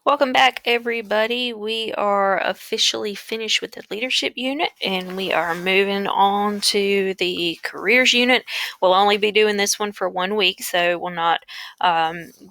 Welcome back, everybody. We are officially finished with the leadership unit and we are moving on to the careers unit. We'll only be doing this one for 1 week, so it will not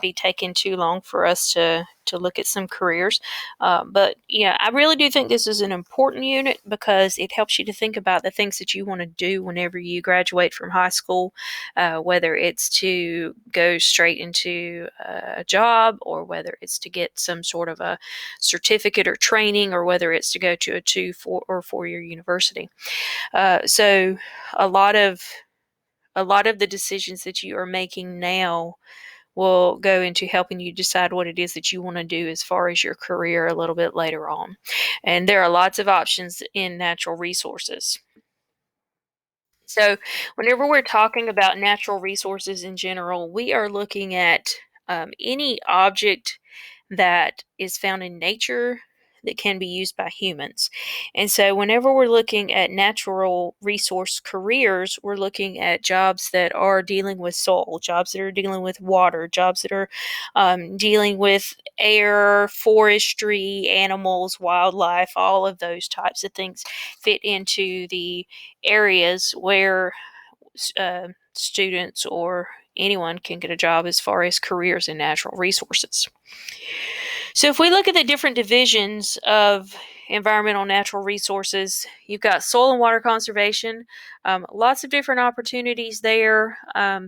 be taking too long for us to look at some careers. But yeah, I really do think this is an important unit because it helps you to think about the things that you want to do whenever you graduate from high school, whether it's to go straight into a job or whether it's to get some sort of a certificate or training or whether it's to go to a 4 year university. So a lot of the decisions that you are making now will go into helping you decide what it is that you want to do as far as your career a little bit later on. And there are lots of options in natural resources. So, whenever we're talking about natural resources in general, we are looking at any object that is found in nature that can be used by humans. And so, whenever we're looking at natural resource careers, we're looking at jobs that are dealing with soil, jobs that are dealing with water, jobs that are dealing with air, forestry, animals, wildlife, all of those types of things fit into the areas where students or anyone can get a job as far as careers in natural resources. So, if we look at the different divisions of environmental natural resources, you've got soil and water conservation, lots of different opportunities there.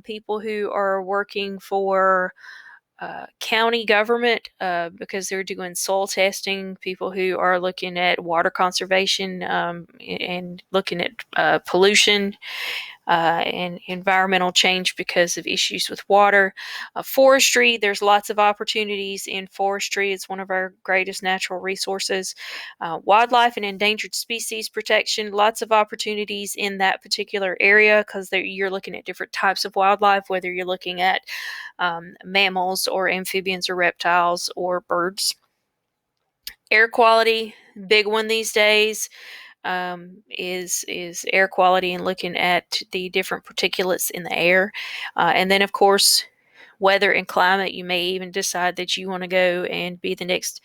People who are working for county government because they're doing soil testing, people who are looking at water conservation and looking at pollution and environmental change because of issues with water. Forestry, there's lots of opportunities in forestry. It's one of our greatest natural resources. Wildlife and endangered species protection, lots of opportunities in that particular area because you're looking at different types of wildlife, whether you're looking at mammals or amphibians or reptiles or birds. Air quality, big one these days, is air quality and looking at the different particulates in the air, and then of course weather and climate. You may even decide that you want to go and be the next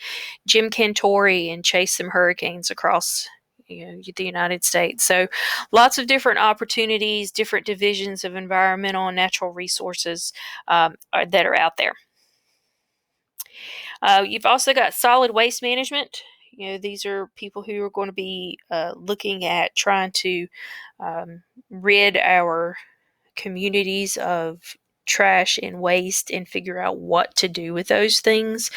Jim Cantore and chase some hurricanes across the United States. So lots of different opportunities, different divisions of environmental and natural resources that are out there. You've also got solid waste management. These are people who are going to be looking at trying to rid our communities of trash and waste and figure out what to do with those things.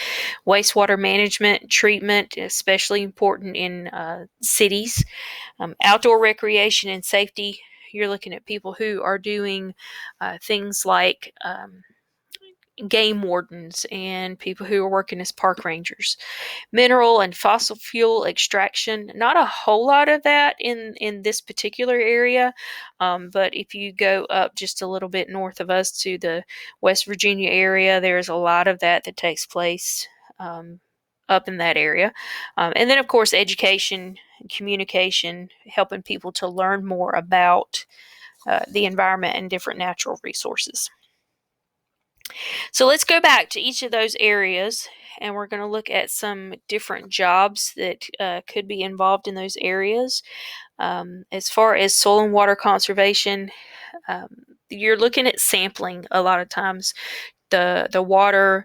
Wastewater management, treatment, especially important in cities. Outdoor recreation and safety. You're looking at people who are doing things like game wardens and people who are working as park rangers. Mineral and fossil fuel extraction, not a whole lot of that in this particular area, but if you go up just a little bit north of us to the West Virginia area, there's a lot of that takes place up in that area. And then of course education, communication, helping people to learn more about the environment and different natural resources. So let's go back to each of those areas and we're going to look at some different jobs that could be involved in those areas. As far as soil and water conservation, you're looking at sampling a lot of times the water.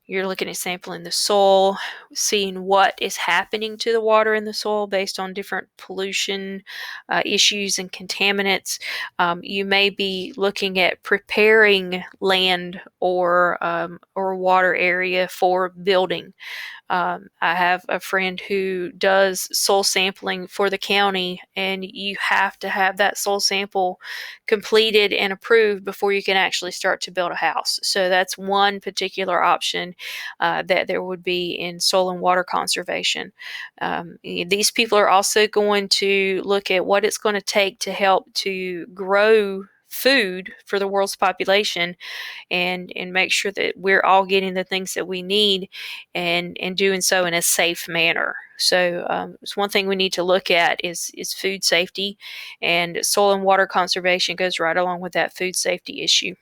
You're looking at sampling the soil, seeing what is happening to the water in the soil based on different pollution issues and contaminants. You may be looking at preparing land or water area for building. I have a friend who does soil sampling for the county, and you have to have that soil sample completed and approved before you can actually start to build a house. So that's one particular option that there would be in soil and water conservation. These people are also going to look at what it's going to take to help to grow food for the world's population and make sure that we're all getting the things that we need and doing so in a safe manner. So it's one thing we need to look at is food safety, and soil and water conservation goes right along with that food safety issue.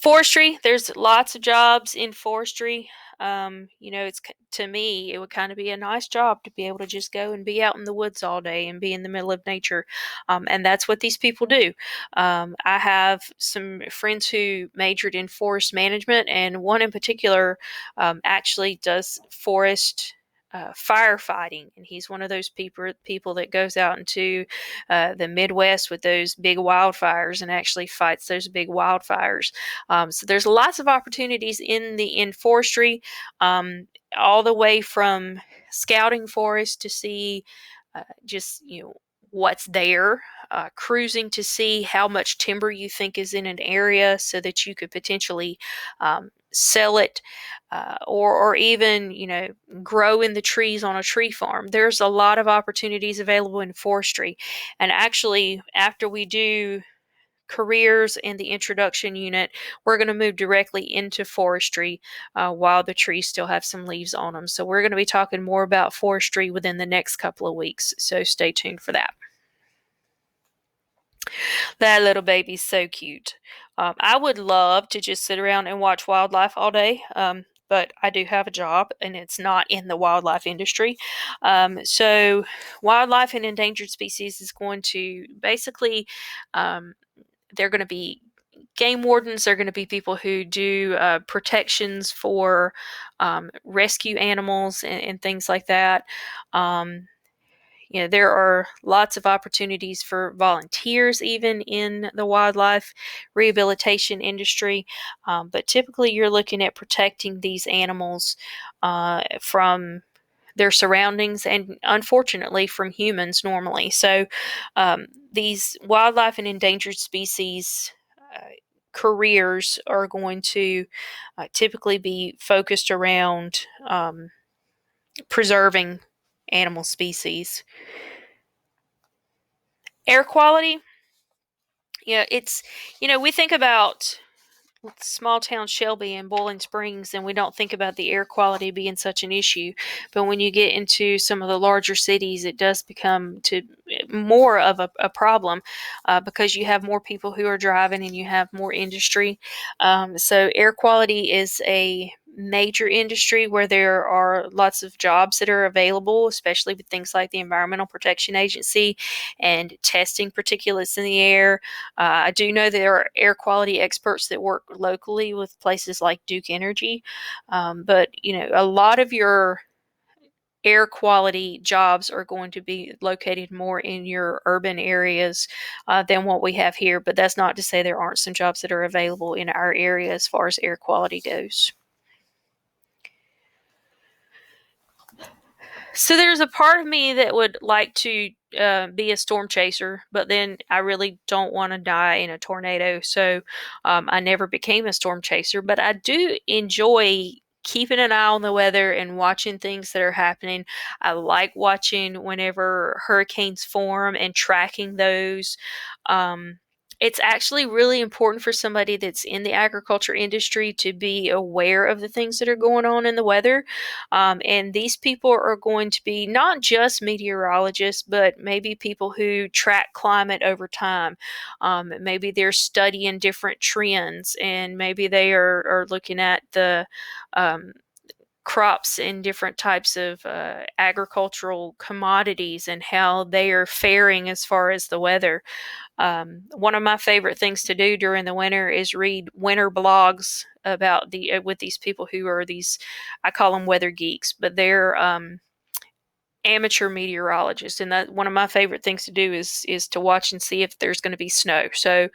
Forestry, there's lots of jobs in forestry. To me, it would kind of be a nice job to be able to just go and be out in the woods all day and be in the middle of nature. And that's what these people do. I have some friends who majored in forest management, and one in particular actually does forest firefighting, and he's one of those people that goes out into the Midwest with those big wildfires and actually fights those big wildfires. So there's lots of opportunities in forestry, all the way from scouting forests to see just what's there, cruising to see how much timber you think is in an area so that you could potentially sell it, or even grow in the trees on a tree farm. There's a lot of opportunities available in forestry, and actually after we do careers and the introduction unit, we're going to move directly into forestry while the trees still have some leaves on them. So we're going to be talking more about forestry within the next couple of weeks. So stay tuned for that. That little baby's so cute. I would love to just sit around and watch wildlife all day. But I do have a job and it's not in the wildlife industry. So, wildlife and endangered species is going to basically, they're going to be game wardens. They're going to be people who do protections for rescue animals and things like that. Um, there are lots of opportunities for volunteers even in the wildlife rehabilitation industry, but typically you're looking at protecting these animals from their surroundings and unfortunately from humans normally. So these wildlife and endangered species careers are going to typically be focused around preserving animal species. Air quality, we think about small town Shelby and Boiling Springs, and we don't think about the air quality being such an issue. But when you get into some of the larger cities, it does become to more of a problem because you have more people who are driving and you have more industry. So air quality is a major industry where there are lots of jobs that are available, especially with things like the Environmental Protection Agency and testing particulates in the air. I do know there are air quality experts that work locally with places like Duke Energy, but a lot of your air quality jobs are going to be located more in your urban areas than what we have here. But that's not to say there aren't some jobs that are available in our area as far as air quality goes. So there's a part of me that would like to be a storm chaser, but then I really don't want to die in a tornado. So I never became a storm chaser, but I do enjoy keeping an eye on the weather and watching things that are happening. I like watching whenever hurricanes form and tracking those. Um, it's actually really important for somebody that's in the agriculture industry to be aware of the things that are going on in the weather. And these people are going to be not just meteorologists, but maybe people who track climate over time. Maybe they're studying different trends, and maybe they are looking at the um, crops and different types of agricultural commodities and how they are faring as far as the weather. One of my favorite things to do during the winter is read winter blogs about with these people who are these, I call them weather geeks, but they're amateur meteorologists, and that one of my favorite things to do is to watch and see if there's going to be snow. So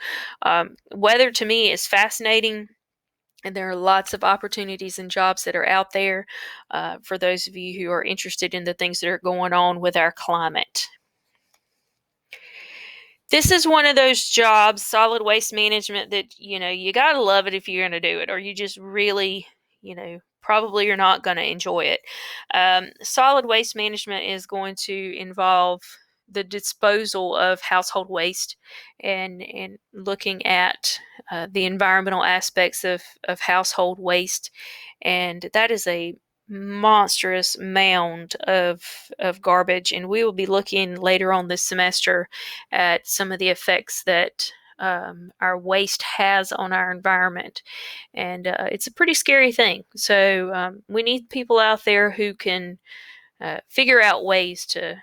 weather to me is fascinating. And there are lots of opportunities and jobs that are out there for those of you who are interested in the things that are going on with our climate. This is one of those jobs, solid waste management, that you got to love it if you're going to do it, or you just really, probably you're not going to enjoy it. Solid waste management is going to involve the disposal of household waste and looking at the environmental aspects of household waste, and that is a monstrous mound of garbage, and we will be looking later on this semester at some of the effects that our waste has on our environment. And it's a pretty scary thing. So we need people out there who can figure out ways to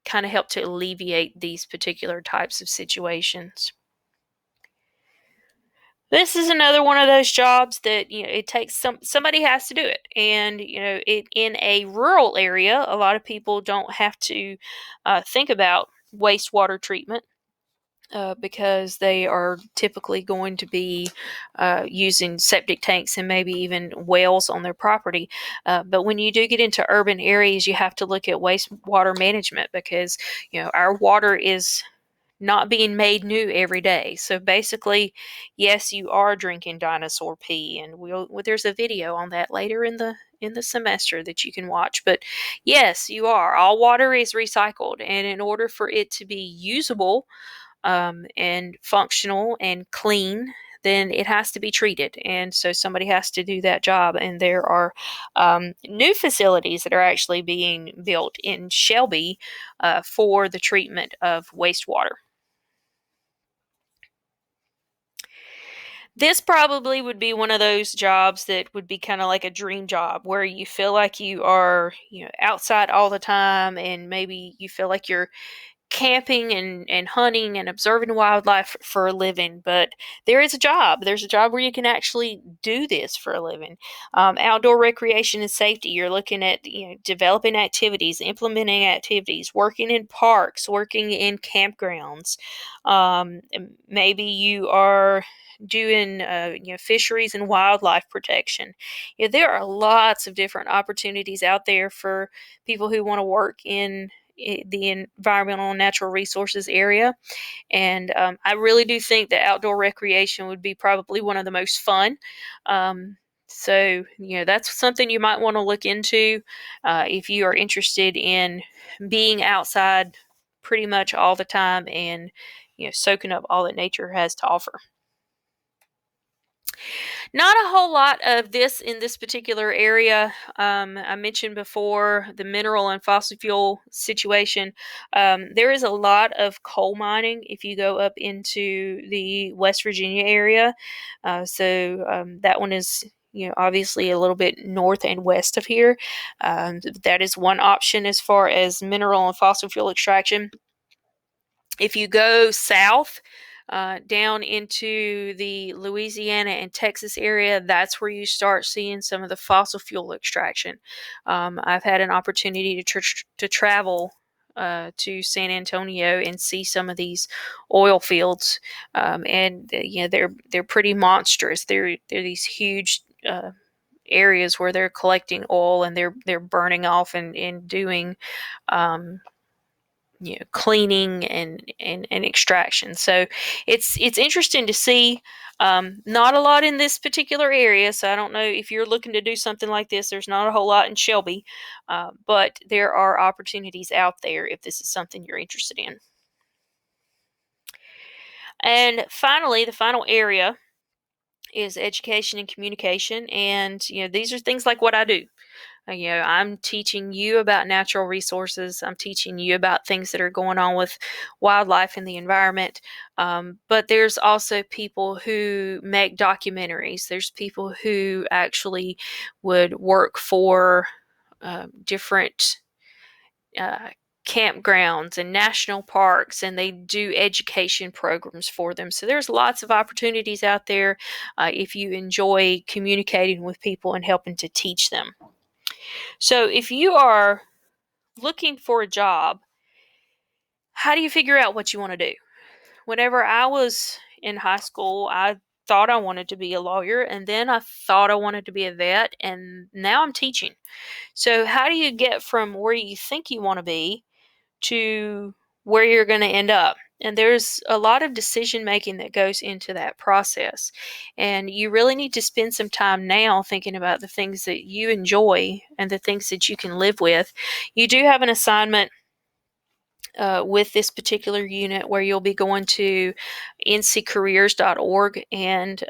kind of help to alleviate these particular types of situations. This is another one of those jobs that it takes somebody has to do it, and it in a rural area. A lot of people don't have to think about wastewater treatment because they are typically going to be using septic tanks and maybe even wells on their property. But when you do get into urban areas, you have to look at wastewater management because our water is not being made new every day. So basically, yes, you are drinking dinosaur pee, and there's a video on that later in the semester that you can watch. But yes, you are. All water is recycled, and in order for it to be usable and functional and clean, then it has to be treated. And so somebody has to do that job. And there are new facilities that are actually being built in Shelby for the treatment of wastewater. This probably would be one of those jobs that would be kind of like a dream job where you feel like you are, outside all the time, and maybe you feel like you're camping and hunting and observing wildlife for a living. But there's a job where you can actually do this for a living. Outdoor recreation and safety, you're looking at developing activities, implementing activities, working in parks, working in campgrounds. Maybe you are doing fisheries and wildlife protection. There are lots of different opportunities out there for people who want to work in the environmental and natural resources area. And I really do think that outdoor recreation would be probably one of the most fun. So, that's something you might want to look into if you are interested in being outside pretty much all the time and, soaking up all that nature has to offer. Not a whole lot of this in this particular area. I mentioned before the mineral and fossil fuel situation. There is a lot of coal mining if you go up into the West Virginia area. So that one is obviously a little bit north and west of here. That is one option as far as mineral and fossil fuel extraction. If you go south, down into the Louisiana and Texas area, that's where you start seeing some of the fossil fuel extraction. I've had an opportunity to travel to San Antonio and see some of these oil fields, and they're pretty monstrous. They're these huge areas where they're collecting oil and they're burning off and doing cleaning and extraction. So it's interesting to see. Not a lot in this particular area, so I don't know if you're looking to do something like this. There's not a whole lot in Shelby, but there are opportunities out there if this is something you're interested in. And finally, the final area is education and communication, and these are things like what I do. I'm teaching you about natural resources. I'm teaching you about things that are going on with wildlife and the environment. But there's also people who make documentaries. There's people who actually would work for different uh, campgrounds and national parks, and they do education programs for them. So there's lots of opportunities out there if you enjoy communicating with people and helping to teach them. So if you are looking for a job, how do you figure out what you want to do? Whenever I was in high school, I thought I wanted to be a lawyer, and then I thought I wanted to be a vet, and now I'm teaching. So how do you get from where you think you want to be to where you're going to end up? And there's a lot of decision making that goes into that process. And you really need to spend some time now thinking about the things that you enjoy and the things that you can live with. You do have an assignment with this particular unit, where you'll be going to nccareers.org, and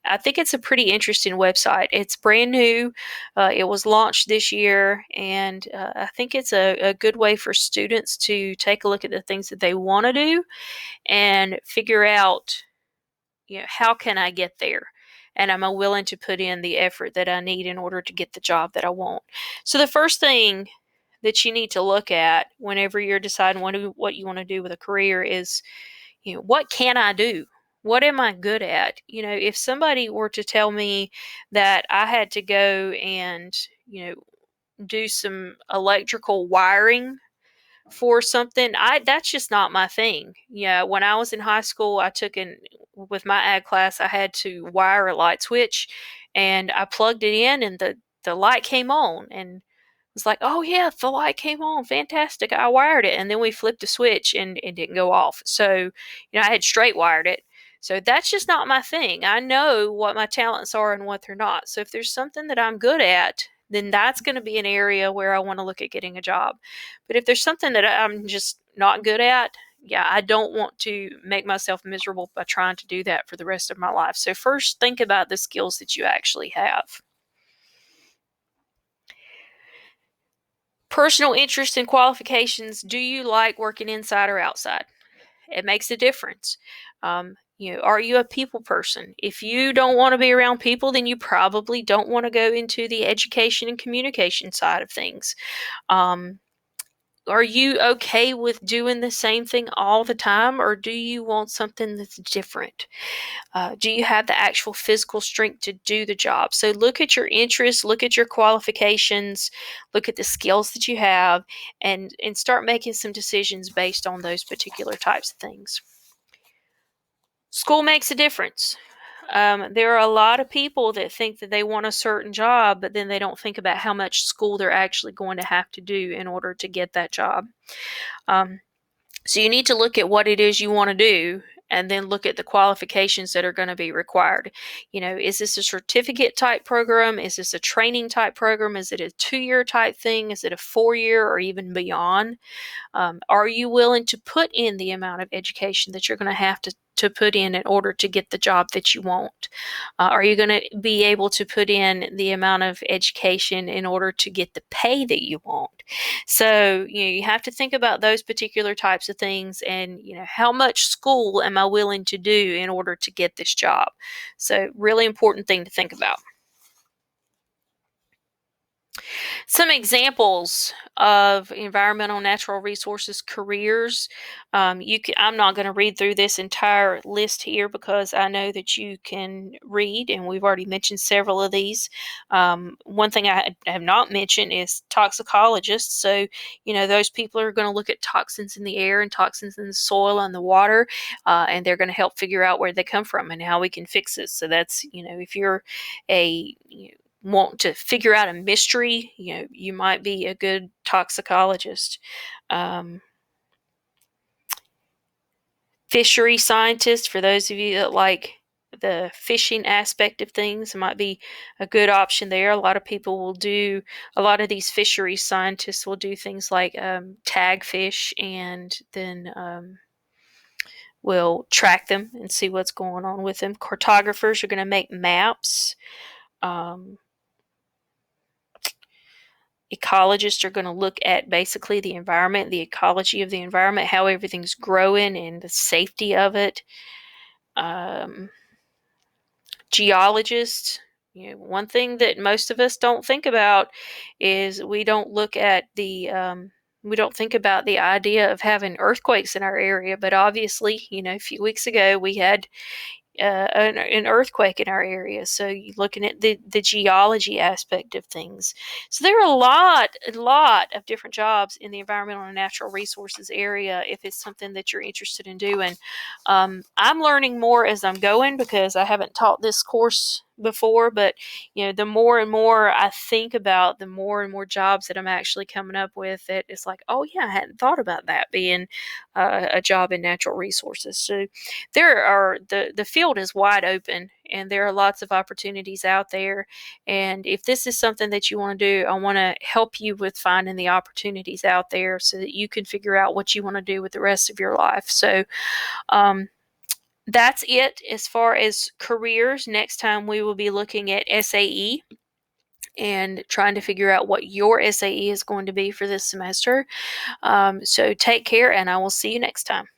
I think it's a pretty interesting website. It's brand new. It was launched this year, and I think it's a good way for students to take a look at the things that they want to do and figure out, how can I get there? And am I willing to put in the effort that I need in order to get the job that I want? So the first thing that you need to look at whenever you're deciding what you want to do with a career is, what can I do? What am I good at? If somebody were to tell me that I had to go and, do some electrical wiring for something, that's just not my thing. Yeah, when I was in high school, I took in with my ag class, I had to wire a light switch, and I plugged it in, and the light came on, and was like, oh yeah, the light came on, fantastic. I wired it, and then we flipped the switch, and it didn't go off. So, I had straight wired it. So that's just not my thing. I know what my talents are and what they're not. So if there's something that I'm good at, then that's going to be an area where I want to look at getting a job. But if there's something that I'm just not good at, yeah, I don't want to make myself miserable by trying to do that for the rest of my life. So first, think about the skills that you actually have. Personal interest and qualifications. Do you like working inside or outside? It makes a difference. Are you a people person? If you don't want to be around people, then you probably don't want to go into the education and communication side of things. Um, are you okay with doing the same thing all the time, or do you want something that's different? Do you have the actual physical strength to do the job? So look at your interests, look at your qualifications, look at the skills that you have, and start making some decisions based on those particular types of things. School makes a difference. There are a lot of people that think that they want a certain job, but then they don't think about how much school they're actually going to have to do in order to get that job. Um, so you need to look at what it is you want to do, and then look at the qualifications that are going to be required. Is this a certificate type program? Is this a training type program? Is it a 2-year type thing? Is it a 4-year or even beyond? Are you willing to put in the amount of education that you're going to have to put in order to get the job that you want? Are you going to be able to put in the amount of education in order to get the pay that you want? So, you have to think about those particular types of things, and, how much school am I willing to do in order to get this job? So, really important thing to think about. Some examples of environmental natural resources careers. I'm not going to read through this entire list here because I know that you can read, and we've already mentioned several of these. One thing I have not mentioned is toxicologists. So, those people are going to look at toxins in the air and toxins in the soil and the water, and they're going to help figure out where they come from and how we can fix it. So that's, if you're a want to figure out a mystery, you might be a good toxicologist. Fishery scientist, for those of you that like the fishing aspect of things, might be a good option there. A lot of people will do, a lot of these fishery scientists will do things like tag fish, and then will track them and see what's going on with them. Cartographers are going to make maps. Ecologists are going to look at basically the environment, the ecology of the environment, how everything's growing, and the safety of it. Geologists, one thing that most of us don't think about is we don't think about the idea of having earthquakes in our area. But obviously, a few weeks ago we had an earthquake in our area. So you're looking at the geology aspect of things. So there are a lot of different jobs in the environmental and natural resources area if it's something that you're interested in doing. I'm learning more as I'm going because I haven't taught this course before, but the more and more I think about, the more and more jobs that I'm actually coming up with, that it's like, oh yeah, I hadn't thought about that being a job in natural resources. So the field is wide open, and there are lots of opportunities out there. And if this is something that you want to do, I want to help you with finding the opportunities out there so that you can figure out what you want to do with the rest of your life. So, that's it as far as careers. Next time we will be looking at SAE and trying to figure out what your SAE is going to be for this semester. So take care, and I will see you next time.